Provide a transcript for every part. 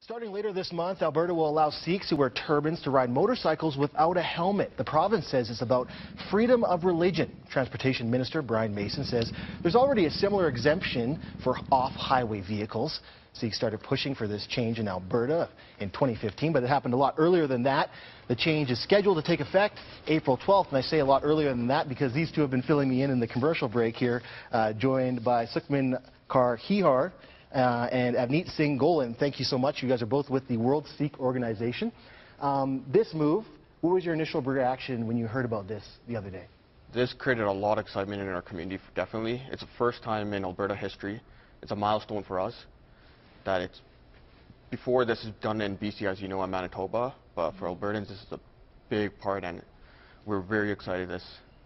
Starting later this month, Alberta will allow Sikhs who wear turbans to ride motorcycles without a helmet. The province says it's about freedom of religion. Transportation Minister Brian Mason says there's already a similar exemption for off-highway vehicles. Sikhs started pushing for this change in Alberta in 2015, but it happened a lot earlier than that. The change is scheduled to take effect April 12th, and I say a lot earlier than that because these two have been filling me in the commercial break here, joined by Sukhman Kar Hihar and Avneet Singh Golan. Thank you so much. You guys are both with the World Sikh Organization. This move, what was your initial reaction when you heard about this the other day? This created a lot of excitement in our community, definitely. It's the first time in Alberta history. It's a milestone for us. That it's, before this is done in BC, as you know, in Manitoba, but for Albertans, this is a big part, and we're very excited this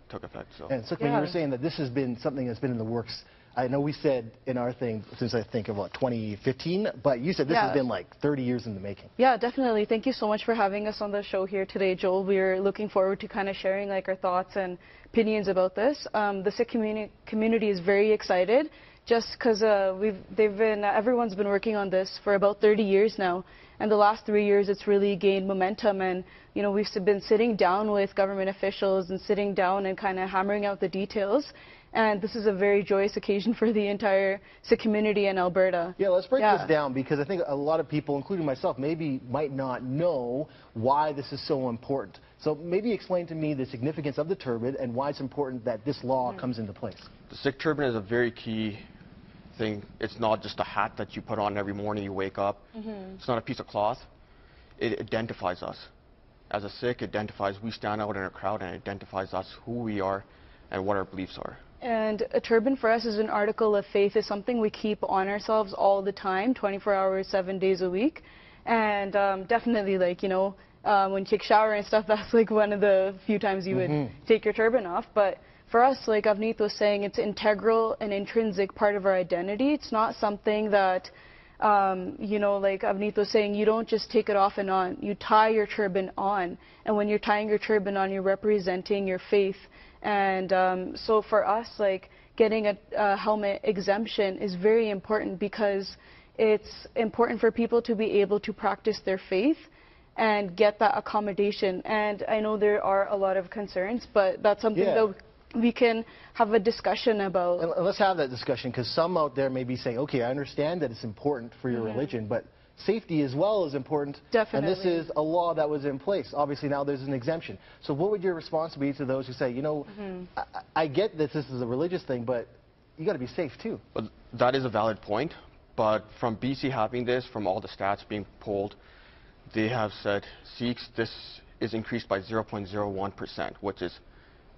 took effect. So. And Sukhman, you were saying that this has been something that's been in the works. I know we said in our thing since I think of 2015, but you said this has been like 30 years in the making. Yeah, definitely. Thank you so much for having us on the show here today, Joel. We're looking forward to kind of sharing like our thoughts and opinions about this. The Sikh community is very excited, just because everyone's been working on this for about 30 years now, and the last 3 years it's really gained momentum. And you know, we've been sitting down with government officials and sitting down and kind of hammering out the details. And this is a very joyous occasion for the entire Sikh community in Alberta. Yeah, let's break this down, because I think a lot of people, including myself, might not know why this is so important. So maybe explain to me the significance of the turban and why it's important that this law comes into place. The Sikh turban is a very key thing. It's not just a hat that you put on every morning you wake up. It's not a piece of cloth. It identifies us. As a Sikh, it identifies, we stand out in a crowd, and it identifies us, who we are and what our beliefs are. And a turban for us is an article of faith. Is something we keep on ourselves all the time, 24 hours, 7 days a week. And definitely, like, you know, when you take a shower and stuff, that's like one of the few times you would take your turban off. But for us, like Avneet was saying, it's integral and intrinsic part of our identity. It's not something that, you know, like Avneet was saying, you don't just take it off and on. You tie your turban on. And when you're tying your turban on, you're representing your faith. And so for us, like, getting a helmet exemption is very important, because it's important for people to be able to practice their faith and get that accommodation. And I know there are a lot of concerns, but that's something that we can have a discussion about. And let's have that discussion, because some out there may be saying, okay, I understand that it's important for your religion, but safety as well is important. Definitely. And this is a law that was in place. Obviously now there's an exemption. So what would your response be to those who say, you know, I get that this is a religious thing, but you got to be safe too? Well, that is a valid point, but from BC having this, from all the stats being pulled, they have said Sikhs, this is increased by 0.01%, which is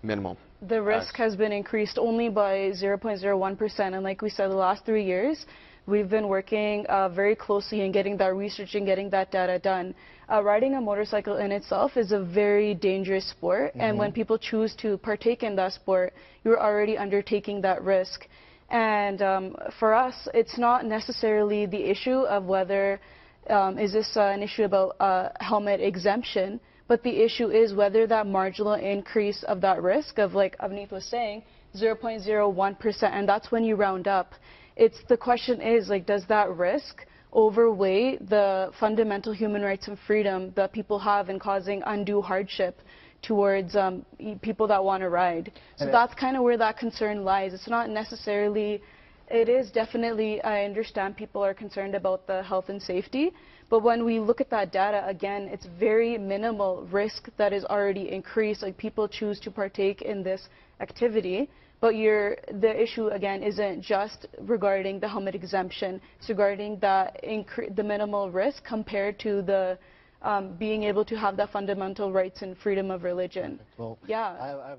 minimum. The risk has been increased only by 0.01%, and like we said, the last 3 years, we've been working very closely in getting that research and getting that data done. Riding a motorcycle in itself is a very dangerous sport, and when people choose to partake in that sport, you're already undertaking that risk. And for us, it's not necessarily the issue of whether is this an issue about helmet exemption, but the issue is whether that marginal increase of that risk of, like Avneet was saying, 0.01%, and that's when you round up. The question is, like, does that risk overweigh the fundamental human rights and freedom that people have in causing undue hardship towards people that want to ride? So that's kind of where that concern lies. It's not necessarily, it is definitely, I understand people are concerned about the health and safety, but when we look at that data, again, it's very minimal risk that is already increased. Like, people choose to partake in this activity. But the issue, again, isn't just regarding the helmet exemption. It's regarding the minimal risk compared to the being able to have that fundamental rights and freedom of religion. Well, yeah.